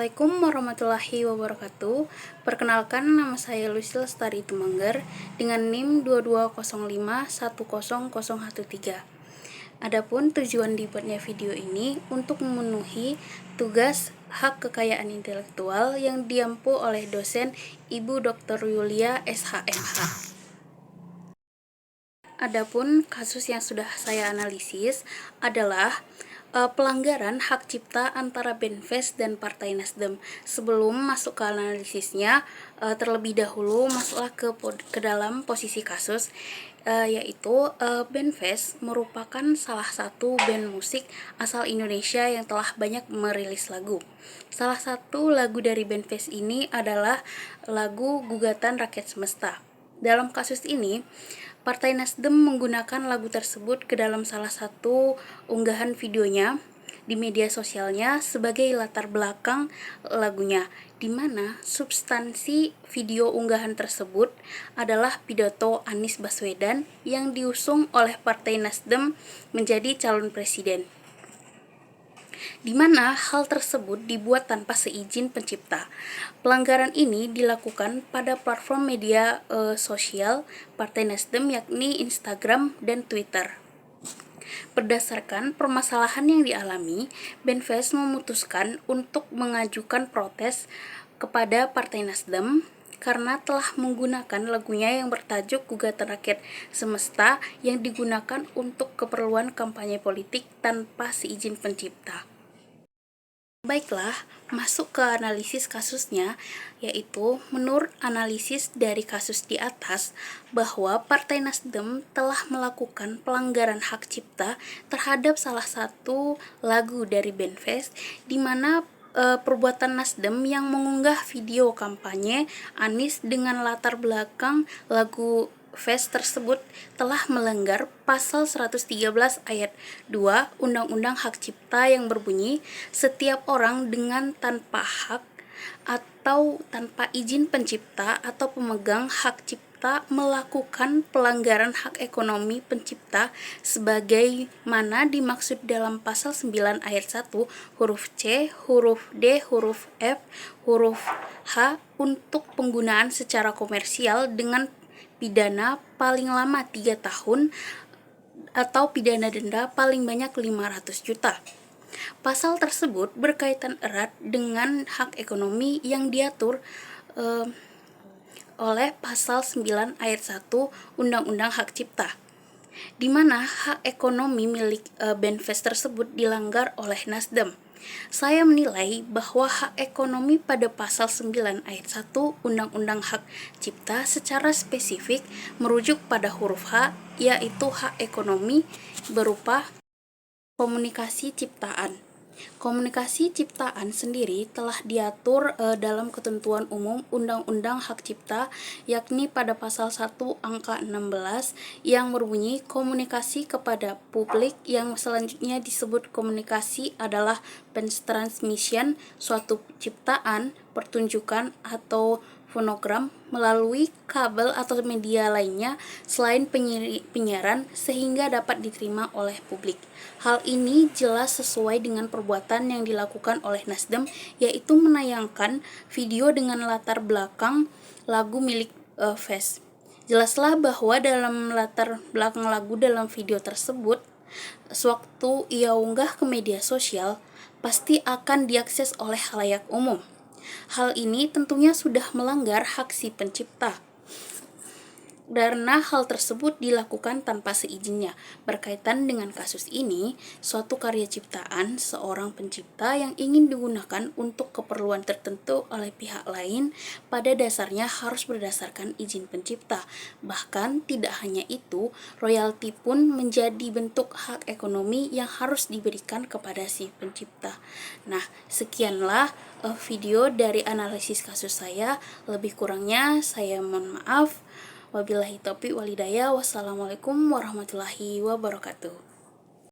Assalamualaikum warahmatullahi wabarakatuh. Perkenalkan, nama saya Lucy Lestari Tumengger dengan NIM 2205100013. Adapun tujuan dibuatnya video ini untuk memenuhi tugas hak kekayaan intelektual yang diampu oleh dosen Ibu Dr. Yulia SHMH. Adapun kasus yang sudah saya analisis adalah pelanggaran hak cipta antara Benfest dan Partai Nasdem. Sebelum masuk ke analisisnya, terlebih dahulu masuklah ke dalam posisi kasus, yaitu Benfest merupakan salah satu band musik asal Indonesia yang telah banyak merilis lagu. Salah satu lagu dari Benfest ini adalah lagu Gugatan Rakyat Semesta. Dalam kasus ini, Partai Nasdem menggunakan lagu tersebut ke dalam salah satu unggahan videonya di media sosialnya sebagai latar belakang lagunya, di mana substansi video unggahan tersebut adalah pidato Anies Baswedan yang diusung oleh Partai Nasdem menjadi calon presiden, di mana hal tersebut dibuat tanpa seizin pencipta. Pelanggaran ini dilakukan pada platform media sosial Partai Nasdem, yakni Instagram dan Twitter. Berdasarkan permasalahan yang dialami, Benfest memutuskan untuk mengajukan protes kepada Partai Nasdem karena telah menggunakan lagunya yang bertajuk Gugatan Rakyat Semesta yang digunakan untuk keperluan kampanye politik tanpa seizin pencipta. Baiklah, masuk ke analisis kasusnya, yaitu menurut analisis dari kasus di atas bahwa Partai Nasdem telah melakukan pelanggaran hak cipta terhadap salah satu lagu dari Benfest, di mana perbuatan Nasdem yang mengunggah video kampanye Anies dengan latar belakang lagu Fest tersebut telah melanggar pasal 113 ayat 2 Undang-Undang Hak Cipta yang berbunyi, setiap orang dengan tanpa hak atau tanpa izin pencipta atau pemegang hak cipta melakukan pelanggaran hak ekonomi pencipta sebagaimana dimaksud dalam pasal 9 ayat 1 huruf C, huruf D, huruf F, huruf H untuk penggunaan secara komersial dengan pidana paling lama 3 tahun atau pidana denda paling banyak 500 juta. Pasal tersebut berkaitan erat dengan hak ekonomi yang diatur oleh pasal 9 ayat 1 Undang-Undang Hak Cipta, di mana hak ekonomi milik Benfest tersebut dilanggar oleh Nasdem. Saya menilai bahwa hak ekonomi pada pasal 9 ayat 1 Undang-Undang Hak Cipta secara spesifik merujuk pada huruf H, yaitu hak ekonomi berupa komunikasi ciptaan. Komunikasi ciptaan sendiri telah diatur dalam ketentuan umum Undang-Undang Hak Cipta, yakni pada pasal 1 angka 16 yang berbunyi komunikasi kepada publik, yang selanjutnya disebut komunikasi adalah transmission suatu ciptaan, pertunjukan atau fonogram melalui kabel atau media lainnya selain penyiaran sehingga dapat diterima oleh publik. Hal ini jelas sesuai dengan perbuatan yang dilakukan oleh Nasdem, yaitu menayangkan video dengan latar belakang lagu milik Fest. Jelaslah bahwa dalam latar belakang lagu dalam video tersebut, sewaktu ia unggah ke media sosial, pasti akan diakses oleh khalayak umum. Hal ini tentunya sudah melanggar hak si pencipta, karena hal tersebut dilakukan tanpa seizinnya. Berkaitan dengan kasus ini, suatu karya ciptaan seorang pencipta yang ingin digunakan untuk keperluan tertentu oleh pihak lain pada dasarnya harus berdasarkan izin pencipta. Bahkan tidak hanya itu, royalti pun menjadi bentuk hak ekonomi yang harus diberikan kepada si pencipta. Nah, sekianlah video dari analisis kasus saya. Lebih kurangnya saya mohon maaf. Wabillahi taufiq walhidayah. Wassalamualaikum warahmatullahi wabarakatuh.